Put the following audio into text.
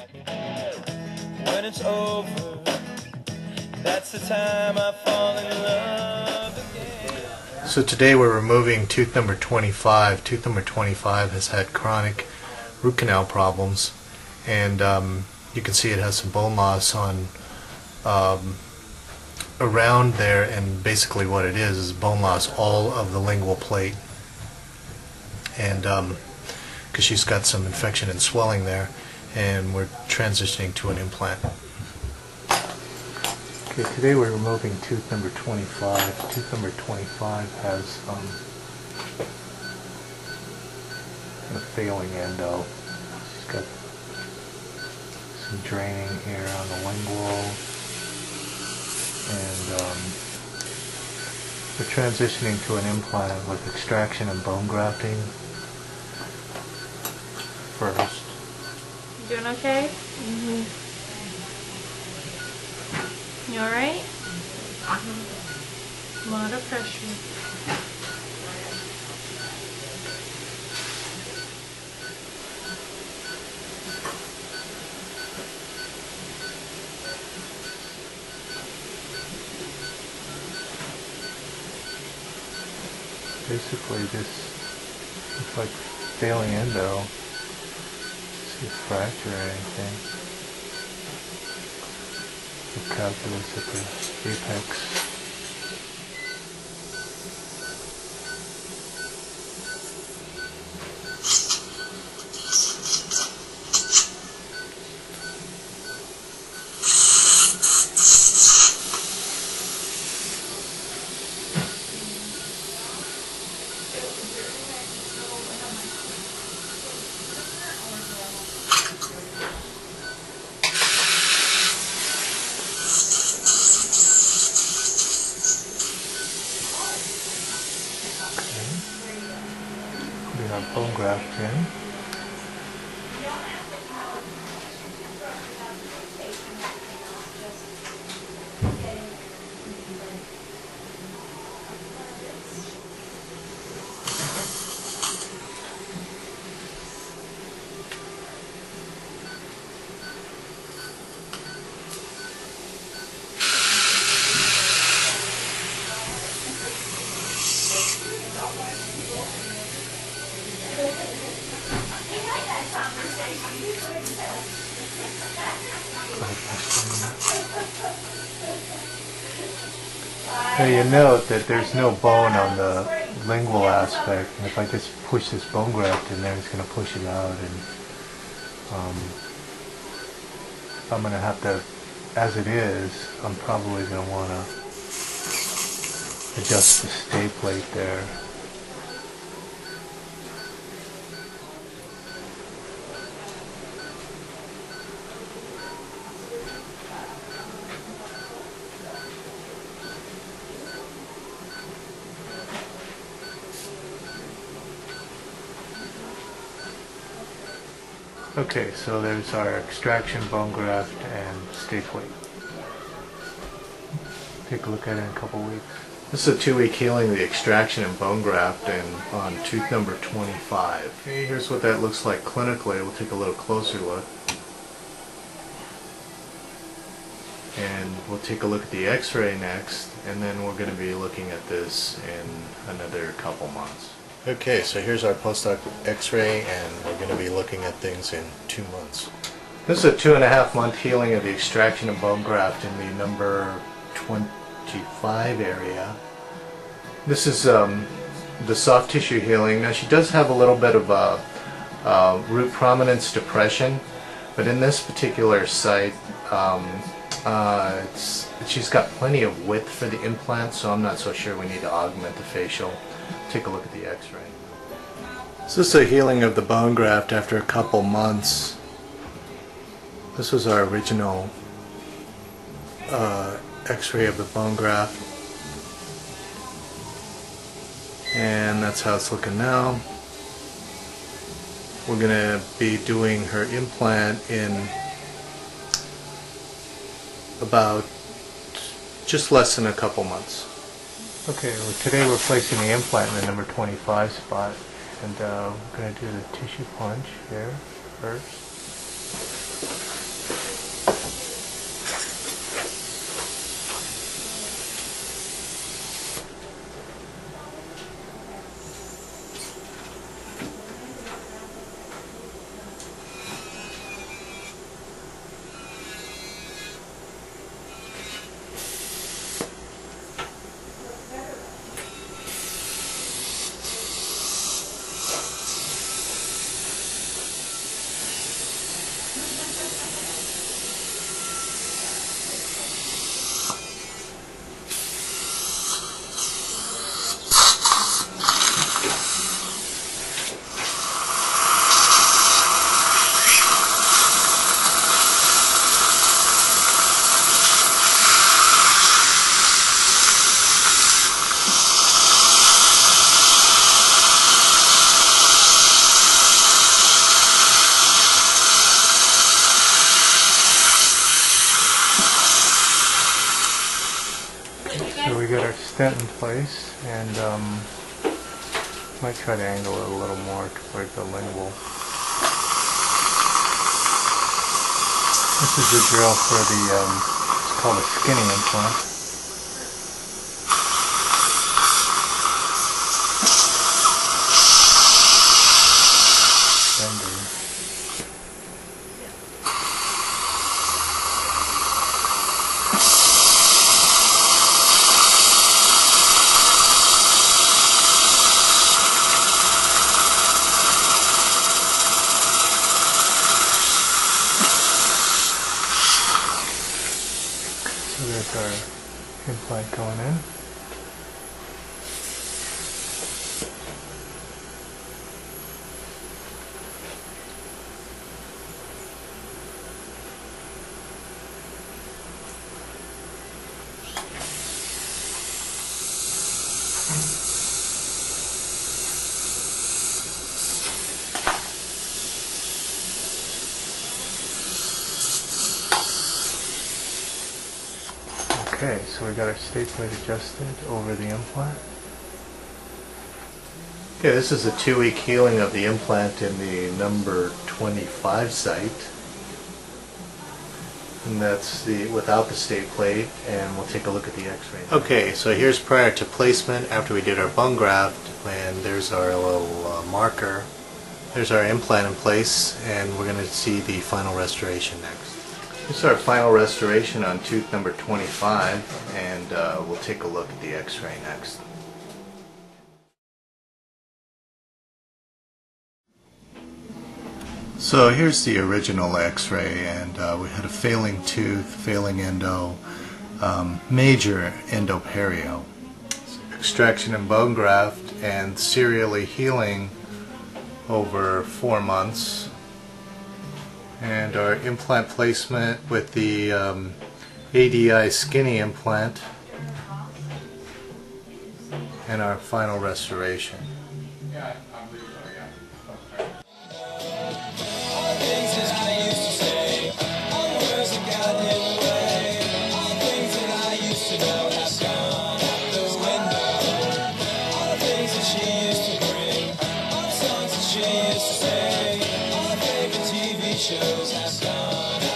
When it's over, that's the time I fall in love again. So today we're removing tooth number 25. Tooth number 25 has had chronic root canal problems, and you can see it has some bone loss on around there, and basically what it is bone loss all of the lingual plate, and because she's got some infection and swelling there, and we're transitioning to an implant. Okay, today we're removing tooth number 25. Tooth number 25 has a failing endo. She's got some draining here on the lingual, and we're transitioning to an implant with extraction and bone grafting first. You doing okay? Mm-hmm. You alright? Mm-hmm. A lot of pressure. Basically, this looks like failing endo. See a fracture or anything. The calculus at the apex. Putting our bone graft in. Now you note that there's no bone on the lingual aspect, and if I just push this bone graft in there, it's going to push it out, and I'm going to have to, as it is, I'm probably going to want to adjust the stay plate there. Okay, so there's our extraction, bone graft, and stay plate. Take a look at it in a couple weeks. This is a 2-week healing of the extraction and bone graft on tooth number 25. Okay, here's what that looks like clinically. We'll take a little closer look. And we'll take a look at the x-ray next, and then we're going to be looking at this in another couple months. Okay, so here's our post-op x-ray, and we're going to be looking at things in 2 months. This is a 2.5-month healing of the extraction of bone graft in the number 25 area. This is the soft tissue healing. Now she does have a little bit of root prominence depression, but in this particular site she's got plenty of width for the implant, so I'm not so sure we need to augment the facial. Take a look at the x-ray. This is a healing of the bone graft after a couple months. This was our original x-ray of the bone graft, and that's how it's looking now. We're going to be doing her implant in about just less than a couple months. Okay, well, today we're placing the implant in the number 25 spot, and we're going to do the tissue punch here first. got our stent in place, and might try to angle it a little more toward the lingual. This is the drill for the, it's called a skinny implant. So there's our implant going in. Okay, so we got our stay plate adjusted over the implant. Okay, this is a 2-week healing of the implant in the number 25 site. And that's the without the stay plate, and we'll take a look at the x-ray. Okay, so here's prior to placement after we did our bone graft, and there's our little marker. There's our implant in place, and we're going to see the final restoration next. This is our final restoration on tooth number 25, and we'll take a look at the x-ray next. So here's the original x-ray, and we had a failing tooth, failing endo, major endoperio. Extraction and bone graft, and serially healing over 4 months. And our implant placement with the ADI skinny implant, and our final restoration. Shows have gone